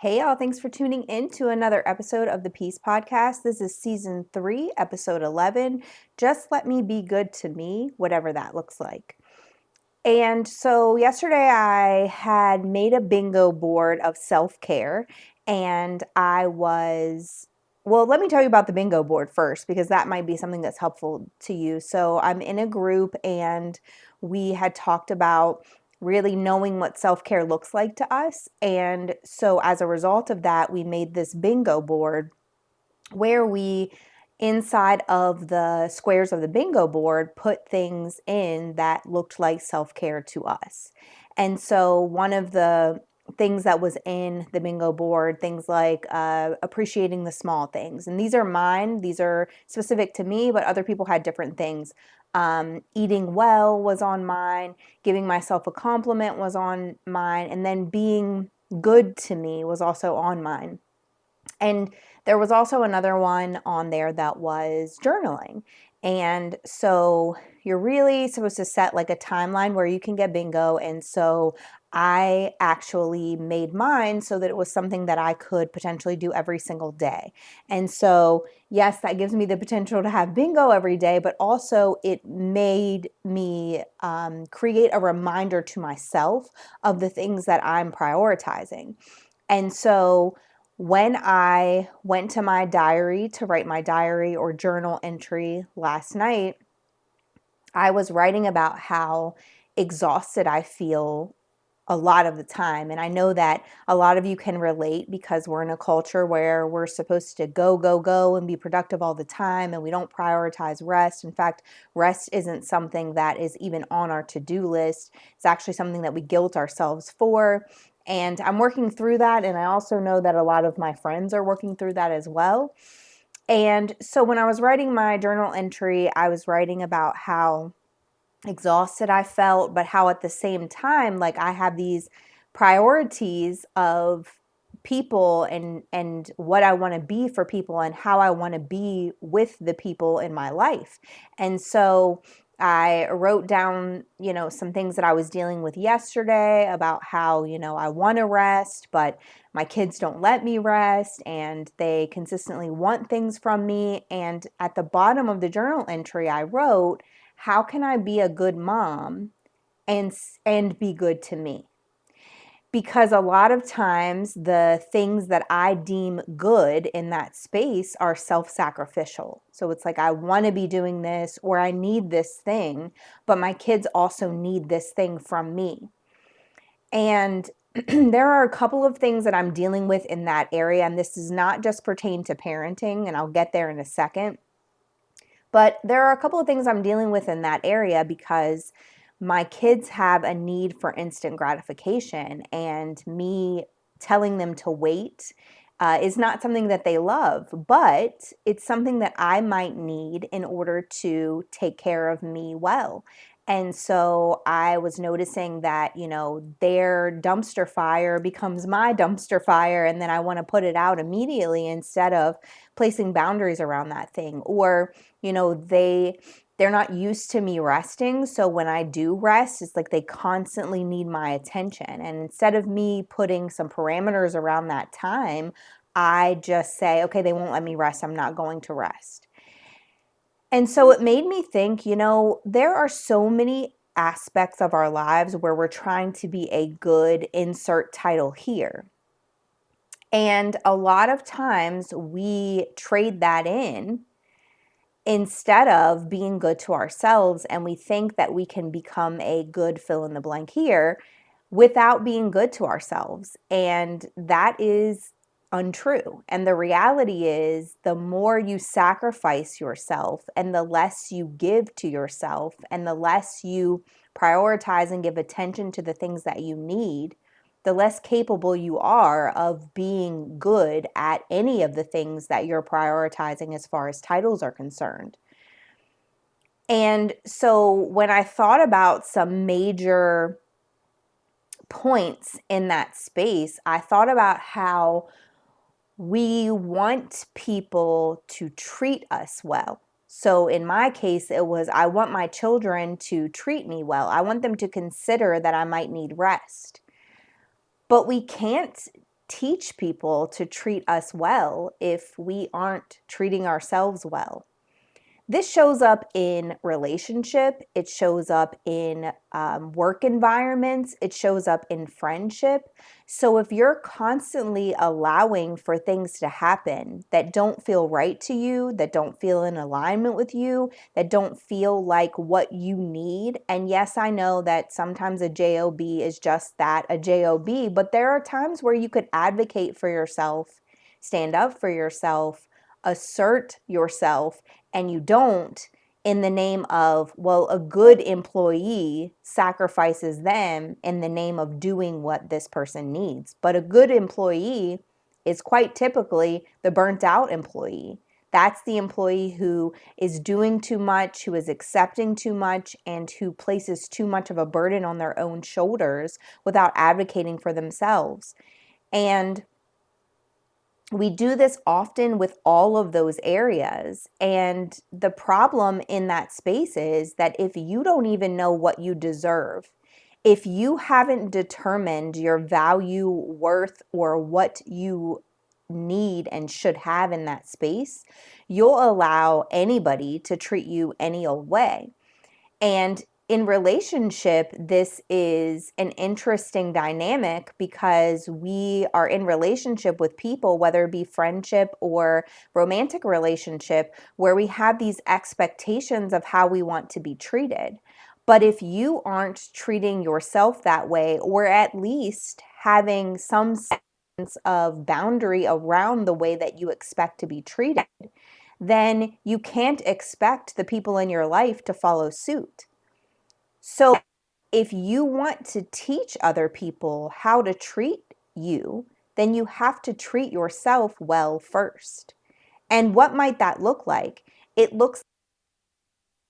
Hey, y'all, thanks for tuning in to another episode of the Peace Podcast. This is season 3, episode 11. Just let me be good to me, whatever that looks like. And so yesterday I had made a bingo board of self-care and well, let me tell you about the bingo board first because that might be something that's helpful to you. So I'm in a group and we had talked about really knowing what self-care looks like to us. And so as a result of that, we made this bingo board where we inside of the squares of the bingo board put things in that looked like self-care to us. And so one of the things that was in the bingo board, things like appreciating the small things. And these are mine, these are specific to me, but other people had different things. Eating well was on mine, giving myself a compliment was on mine, and then being good to me was also on mine. And there was also another one on there that was journaling. And so you're really supposed to set like a timeline where you can get bingo. And so I actually made mine so that it was something that I could potentially do every single day. And so, yes, that gives me the potential to have bingo every day, but also it made me create a reminder to myself of the things that I'm prioritizing. And so, when I went to my diary to write my diary or journal entry last night, I was writing about how exhausted I feel a lot of the time. And I know that a lot of you can relate because we're in a culture where we're supposed to go, go, go and be productive all the time, and we don't prioritize rest. In fact, rest isn't something that is even on our to-do list. It's actually something that we guilt ourselves for. And I'm working through that. And I also know that a lot of my friends are working through that as well. And so when I was writing my journal entry, I was writing about how exhausted I felt, but how at the same time, like I have these priorities of people and what I want to be for people and how I want to be with the people in my life. And so I wrote down, some things that I was dealing with yesterday about how, I want to rest, but my kids don't let me rest and they consistently want things from me. And at the bottom of the journal entry, I wrote, how can I be a good mom and be good to me? Because a lot of times the things that I deem good in that space are self-sacrificial. So it's like I want to be doing this or I need this thing, but my kids also need this thing from me. And there are a couple of things that I'm dealing with in that area, and this does not just pertain to parenting, and I'll get there in a second. But there are a couple of things I'm dealing with in that area because my kids have a need for instant gratification, and me telling them to wait is not something that they love, but it's something that I might need in order to take care of me well. And so I was noticing that, their dumpster fire becomes my dumpster fire, and then I want to put it out immediately instead of placing boundaries around that thing. Or they're not used to me resting, so when I do rest, it's like they constantly need my attention, and instead of me putting some parameters around that time, I just say, okay, they won't let me rest, I'm not going to rest. And so it made me think, there are so many aspects of our lives where we're trying to be a good insert title here. And a lot of times we trade that in instead of being good to ourselves, and we think that we can become a good fill in the blank here without being good to ourselves. And that is untrue. And the reality is, the more you sacrifice yourself and the less you give to yourself and the less you prioritize and give attention to the things that you need, the less capable you are of being good at any of the things that you're prioritizing as far as titles are concerned. And so when I thought about some major points in that space, I thought about how we want people to treat us well. So in my case, it was I want my children to treat me well. I want them to consider that I might need rest. But we can't teach people to treat us well if we aren't treating ourselves well? This shows up in relationship, it shows up in work environments, it shows up in friendship. So if you're constantly allowing for things to happen that don't feel right to you, that don't feel in alignment with you, that don't feel like what you need, and yes, I know that sometimes a job is just that, a job, but there are times where you could advocate for yourself, stand up for yourself, assert yourself, and you don't, in the name of, well, a good employee sacrifices them in the name of doing what this person needs. But a good employee is quite typically the burnt out employee. That's the employee who is doing too much, who is accepting too much, and who places too much of a burden on their own shoulders without advocating for themselves. And we do this often with all of those areas. And the problem in that space is that if you don't even know what you deserve, if you haven't determined your value, worth, or what you need and should have in that space, you'll allow anybody to treat you any old way. And in relationship, this is an interesting dynamic because we are in relationship with people, whether it be friendship or romantic relationship, where we have these expectations of how we want to be treated. But if you aren't treating yourself that way, or at least having some sense of boundary around the way that you expect to be treated, then you can't expect the people in your life to follow suit. So if you want to teach other people how to treat you, then you have to treat yourself well first. And what might that look like? It looks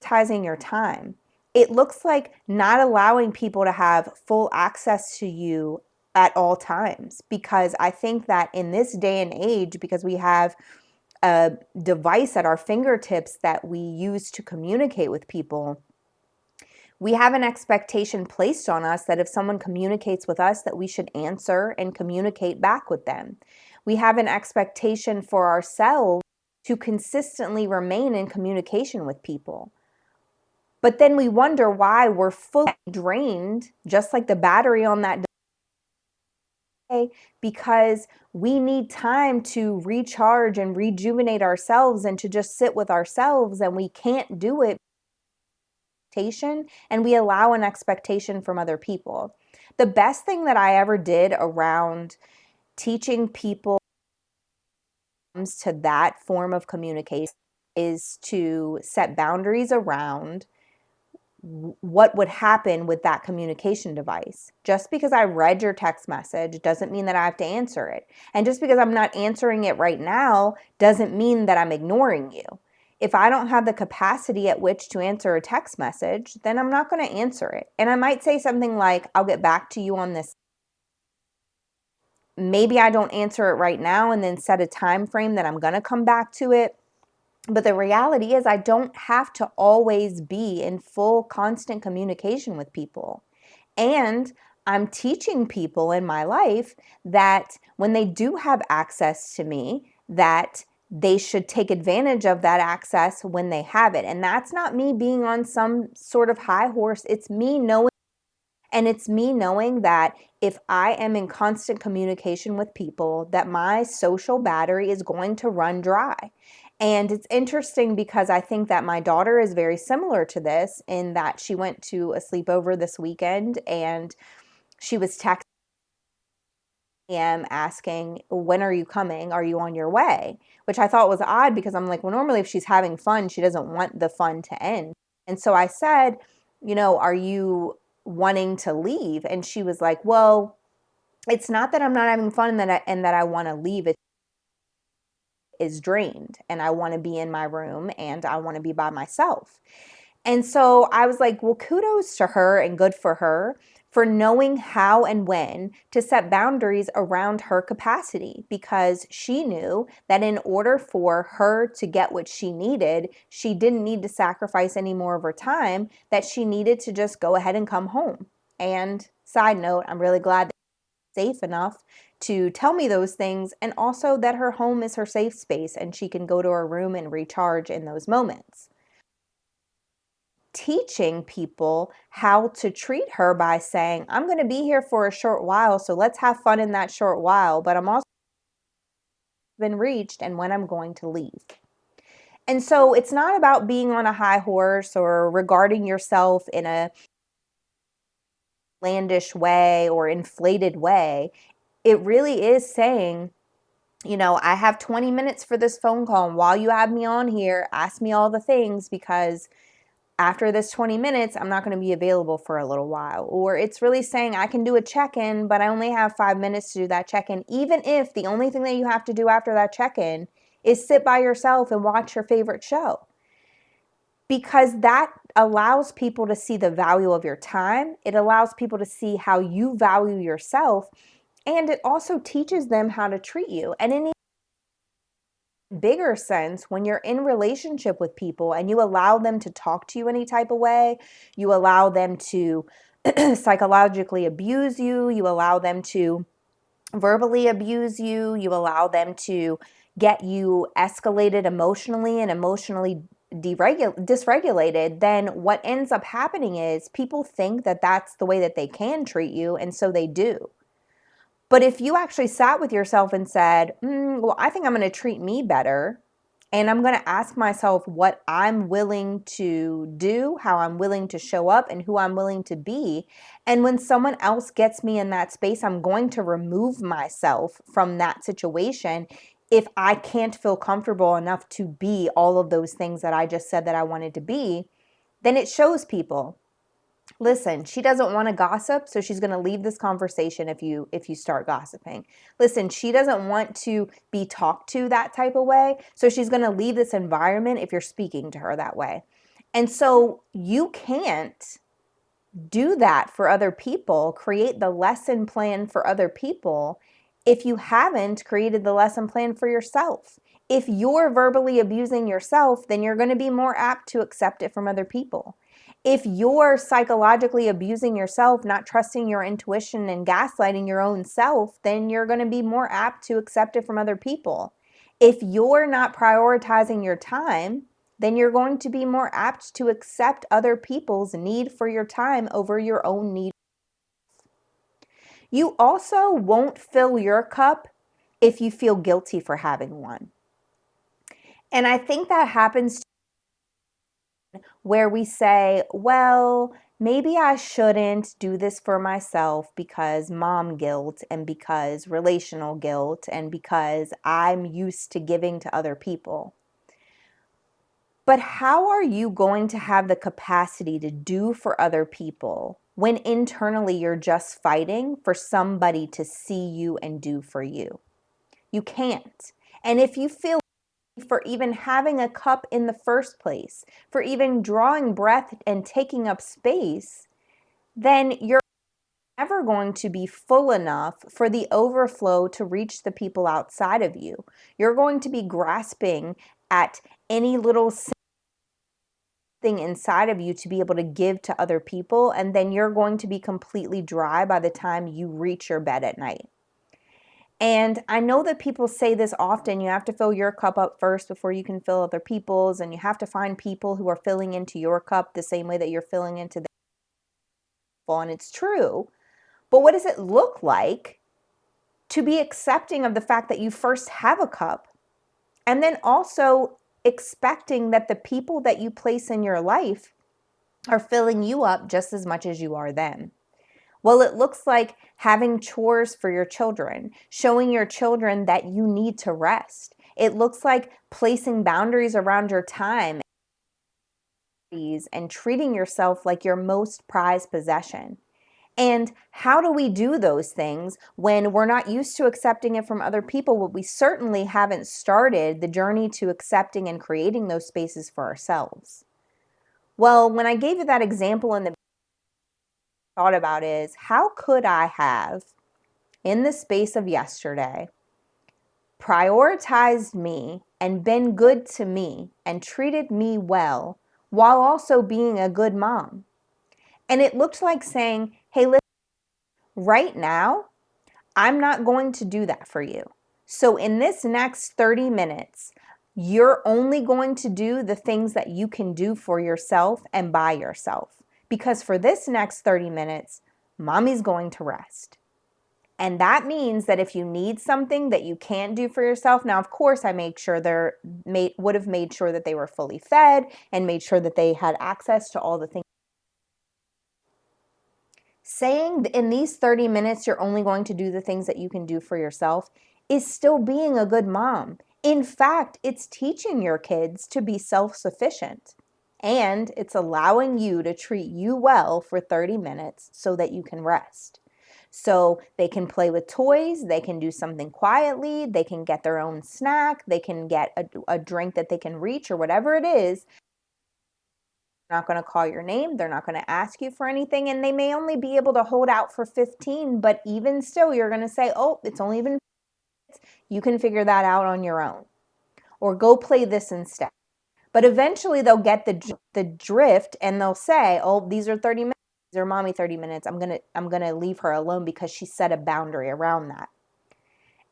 like prioritizing your time. It looks like not allowing people to have full access to you at all times, because I think that in this day and age, because we have a device at our fingertips that we use to communicate with people, we have an expectation placed on us that if someone communicates with us, that we should answer and communicate back with them. We have an expectation for ourselves to consistently remain in communication with people. But then we wonder why we're fully drained, just like the battery on that day, because we need time to recharge and rejuvenate ourselves and to just sit with ourselves, and we can't do it, and we allow an expectation from other people. The best thing that I ever did around teaching people to that form of communication is to set boundaries around what would happen with that communication device. Just because I read your text message doesn't mean that I have to answer it. And just because I'm not answering it right now doesn't mean that I'm ignoring you. If I don't have the capacity at which to answer a text message, then I'm not going to answer it. And I might say something like, I'll get back to you on this. Maybe I don't answer it right now and then set a time frame that I'm going to come back to it. But the reality is I don't have to always be in full constant communication with people. And I'm teaching people in my life that when they do have access to me, that they should take advantage of that access when they have it. And that's not me being on some sort of high horse. It's me knowing. And it's me knowing that if I am in constant communication with people, that my social battery is going to run dry. And it's interesting because I think that my daughter is very similar to this, in that she went to a sleepover this weekend and she was texting me asking, when are you coming? Are you on your way? Which I thought was odd, because I'm like, well, normally if she's having fun, she doesn't want the fun to end. And so I said, are you wanting to leave? And she was like, well, it's not that I'm not having fun and that I want to leave. It is drained and I want to be in my room and I want to be by myself. And so I was like, well, kudos to her and good for her for knowing how and when to set boundaries around her capacity, because she knew that in order for her to get what she needed, she didn't need to sacrifice any more of her time, that she needed to just go ahead and come home. And side note, I'm really glad safe enough to tell me those things, and also that her home is her safe space and she can go to her room and recharge in those moments. Teaching people how to treat her by saying, I'm going to be here for a short while, so let's have fun in that short while, but I'm also been reached and when I'm going to leave. And so it's not about being on a high horse or regarding yourself in a outlandish way or inflated way. It really is saying, I have 20 minutes for this phone call. And while you have me on here, ask me all the things, because after this 20 minutes, I'm not going to be available for a little while. Or it's really saying I can do a check-in, but I only have 5 minutes to do that check-in, even if the only thing that you have to do after that check-in is sit by yourself and watch your favorite show. Because that allows people to see the value of your time. It allows people to see how you value yourself. And it also teaches them how to treat you. And in a bigger sense, when you're in relationship with people and you allow them to talk to you any type of way, you allow them to psychologically abuse you, you allow them to verbally abuse you, you allow them to get you escalated emotionally and emotionally dysregulated, then what ends up happening is people think that that's the way that they can treat you, and so they do. But if you actually sat with yourself and said, well, I think I'm going to treat me better, and I'm going to ask myself what I'm willing to do, how I'm willing to show up, and who I'm willing to be. And when someone else gets me in that space, I'm going to remove myself from that situation if I can't feel comfortable enough to be all of those things that I just said that I wanted to be. Then it shows people, listen, she doesn't want to gossip, so she's going to leave this conversation if you start gossiping. Listen, she doesn't want to be talked to that type of way, so she's going to leave this environment if you're speaking to her that way. And so you can't do that for other people, create the lesson plan for other people, if you haven't created the lesson plan for yourself. If you're verbally abusing yourself, then you're going to be more apt to accept it from other people. If you're psychologically abusing yourself, not trusting your intuition and gaslighting your own self, then you're going to be more apt to accept it from other people. If you're not prioritizing your time, then you're going to be more apt to accept other people's need for your time over your own need. You also won't fill your cup if you feel guilty for having one. And I think that happens where we say, well, maybe I shouldn't do this for myself because mom guilt and because relational guilt and because I'm used to giving to other people. But how are you going to have the capacity to do for other people when internally you're just fighting for somebody to see you and do for you? You can't. And if you feel for even having a cup in the first place, for even drawing breath and taking up space, then you're never going to be full enough for the overflow to reach the people outside of you. You're going to be grasping at any little thing inside of you to be able to give to other people, and then you're going to be completely dry by the time you reach your bed at night. And I know that people say this often, you have to fill your cup up first before you can fill other people's, and you have to find people who are filling into your cup the same way that you're filling into theirs. And it's true. But what does it look like to be accepting of the fact that you first have a cup, and then also expecting that the people that you place in your life are filling you up just as much as you are them? Well, it looks like having chores for your children, showing your children that you need to rest. It looks like placing boundaries around your time and treating yourself like your most prized possession. And how do we do those things when we're not used to accepting it from other people, but we certainly haven't started the journey to accepting and creating those spaces for ourselves? Well, when I gave you that example in the thought about is, how could I have, in the space of yesterday, prioritized me and been good to me and treated me well while also being a good mom? And it looked like saying, hey, listen, right now, I'm not going to do that for you. So in this next 30 minutes, you're only going to do the things that you can do for yourself and by yourself. Because for this next 30 minutes, mommy's going to rest. And that means that if you need something that you can't do for yourself, now of course I would have made sure that they were fully fed and made sure that they had access to all the things. Saying in these 30 minutes you're only going to do the things that you can do for yourself is still being a good mom. In fact, it's teaching your kids to be self-sufficient. And it's allowing you to treat you well for 30 minutes so that you can rest. So they can play with toys, they can do something quietly, they can get their own snack, they can get a drink that they can reach or whatever it is. They're not going to call your name, they're not going to ask you for anything, and they may only be able to hold out for 15, but even still you're going to say, oh, it's only been 5 minutes. You can figure that out on your own. Or go play this instead. But eventually they'll get the drift and they'll say, oh, these are 30 minutes. These are mommy 30 minutes. I'm going to leave her alone because she set a boundary around that.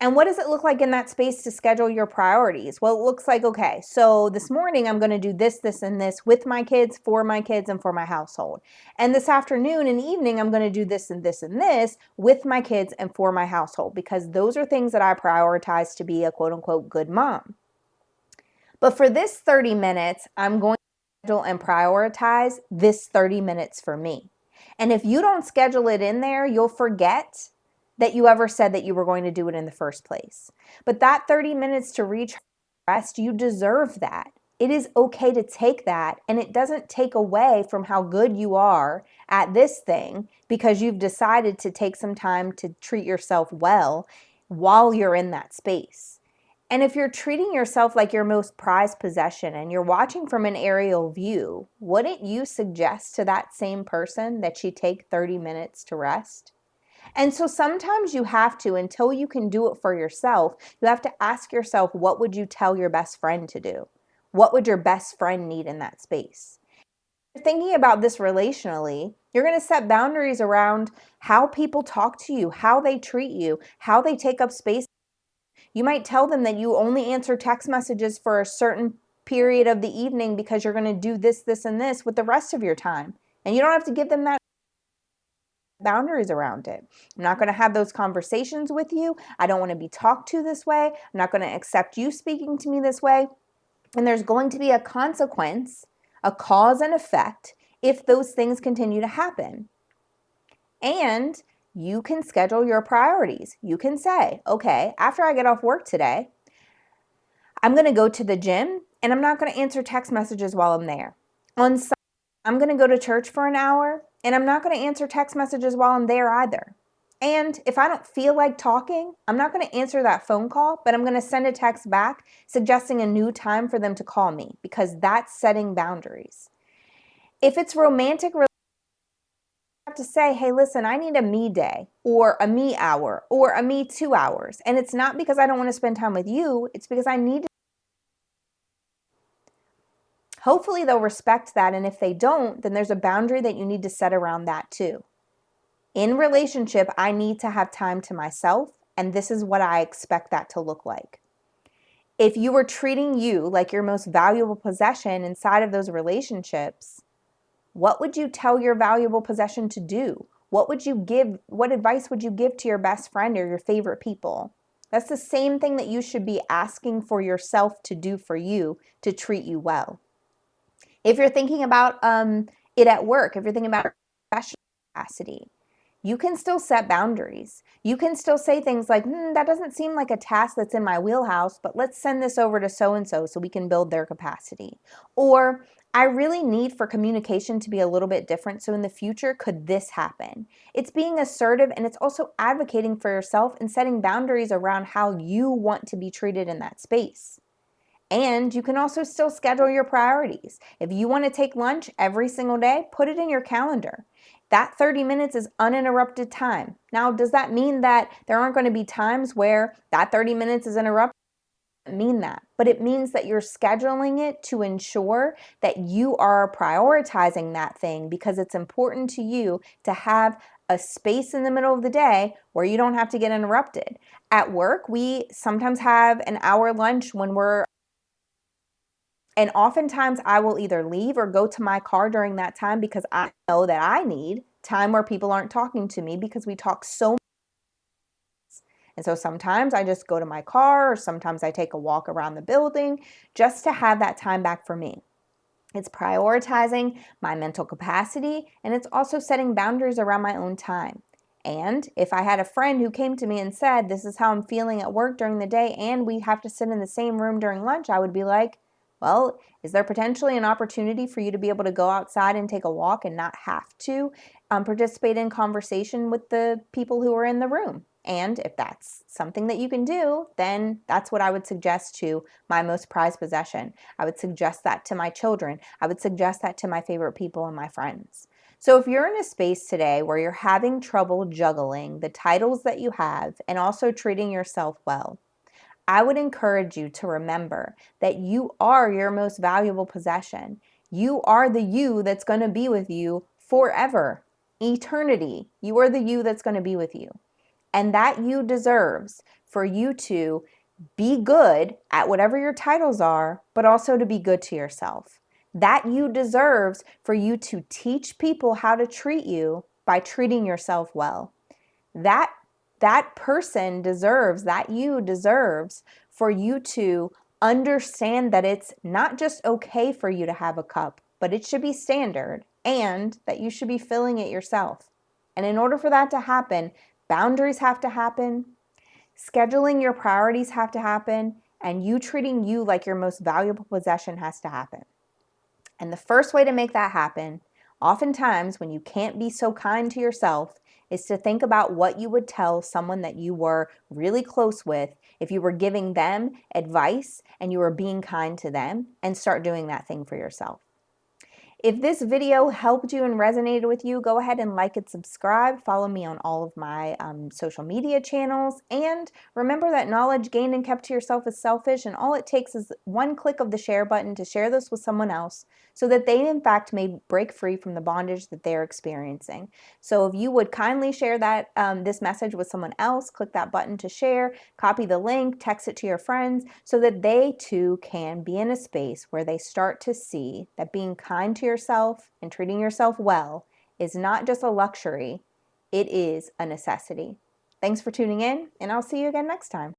And what does it look like in that space to schedule your priorities? Well, it looks like, okay, so this morning I'm going to do this, this, and this with my kids, for my kids, and for my household. And this afternoon and evening, I'm going to do this and this and this with my kids and for my household, because those are things that I prioritize to be a quote unquote good mom. But for this 30 minutes, I'm going to schedule and prioritize this 30 minutes for me. And if you don't schedule it in there, you'll forget that you ever said that you were going to do it in the first place. But that 30 minutes to reach rest, you deserve that. It is okay to take that, and it doesn't take away from how good you are at this thing because you've decided to take some time to treat yourself well while you're in that space. And if you're treating yourself like your most prized possession and you're watching from an aerial view, wouldn't you suggest to that same person that she take 30 minutes to rest? And so sometimes you have to, until you can do it for yourself, you have to ask yourself, what would you tell your best friend to do? What would your best friend need in that space? If you're thinking about this relationally, you're going to set boundaries around how people talk to you, how they treat you, how they take up space. You might tell them that you only answer text messages for a certain period of the evening because you're going to do this, this, and this with the rest of your time. And you don't have to give them that boundaries around it. I'm not going to have those conversations with you. I don't want to be talked to this way. I'm not going to accept you speaking to me this way. And there's going to be a consequence, a cause and effect, if those things continue to happen. And you can schedule your priorities. You can say, okay, after I get off work today, I'm going to go to the gym and I'm not going to answer text messages while I'm there. On Sunday, I'm going to go to church for an hour and I'm not going to answer text messages while I'm there either. And if I don't feel like talking, I'm not going to answer that phone call, but I'm going to send a text back suggesting a new time for them to call me, because that's setting boundaries. If it's romantic, you have to say, hey, listen, I need a me day or a me hour or a me 2 hours. And it's not because I don't want to spend time with you. It's because I need to. Hopefully they'll respect that. And if they don't, then there's a boundary that you need to set around that too. In relationship, I need to have time to myself, and this is what I expect that to look like. If you were treating you like your most valuable possession inside of those relationships, what would you tell your valuable possession to do? What advice would you give to your best friend or your favorite people? That's the same thing that you should be asking for yourself to do for you to treat you well. If you're thinking about it at work, if you're thinking about professional capacity, you can still set boundaries. You can still say things like, that doesn't seem like a task that's in my wheelhouse, but let's send this over to so-and-so so we can build their capacity. Or, I really need for communication to be a little bit different, so in the future, could this happen? It's being assertive, and it's also advocating for yourself and setting boundaries around how you want to be treated in that space. And you can also still schedule your priorities. If you want to take lunch every single day, put it in your calendar. That 30 minutes is uninterrupted time. Now, does that mean that there aren't going to be times where that 30 minutes is interrupted? It doesn't mean that, but it means that you're scheduling it to ensure that you are prioritizing that thing because it's important to you to have a space in the middle of the day where you don't have to get interrupted. At work, we sometimes have an hour lunch and oftentimes I will either leave or go to my car during that time because I know that I need time where people aren't talking to me because we talk so much. And so sometimes I just go to my car or sometimes I take a walk around the building just to have that time back for me. It's prioritizing my mental capacity, and it's also setting boundaries around my own time. And if I had a friend who came to me and said, "This is how I'm feeling at work during the day, and we have to sit in the same room during lunch," I would be like, well, is there potentially an opportunity for you to be able to go outside and take a walk and not have to participate in conversation with the people who are in the room? And if that's something that you can do, then that's what I would suggest to my most prized possession. I would suggest that to my children. I would suggest that to my favorite people and my friends. So if you're in a space today where you're having trouble juggling the titles that you have and also treating yourself well, I would encourage you to remember that you are your most valuable possession. You are the you that's going to be with you forever, eternity. You are the you that's going to be with you. And that you deserves for you to be good at whatever your titles are, but also to be good to yourself. That you deserves for you to teach people how to treat you by treating yourself well. That person deserves, that you deserves for you to understand that it's not just okay for you to have a cup, but it should be standard and that you should be filling it yourself. And in order for that to happen, boundaries have to happen, scheduling your priorities have to happen, and you treating you like your most valuable possession has to happen. And the first way to make that happen, oftentimes when you can't be so kind to yourself, is to think about what you would tell someone that you were really close with if you were giving them advice and you were being kind to them, and start doing that thing for yourself. If this video helped you and resonated with you, go ahead and like and subscribe. Follow me on all of my social media channels. And remember that knowledge gained and kept to yourself is selfish, and all it takes is one click of the share button to share this with someone else so that they, in fact, may break free from the bondage that they're experiencing. So if you would kindly share that this message with someone else, click that button to share, copy the link, text it to your friends so that they too can be in a space where they start to see that being kind to yourself and treating yourself well is not just a luxury, it is a necessity. Thanks for tuning in, and I'll see you again next time.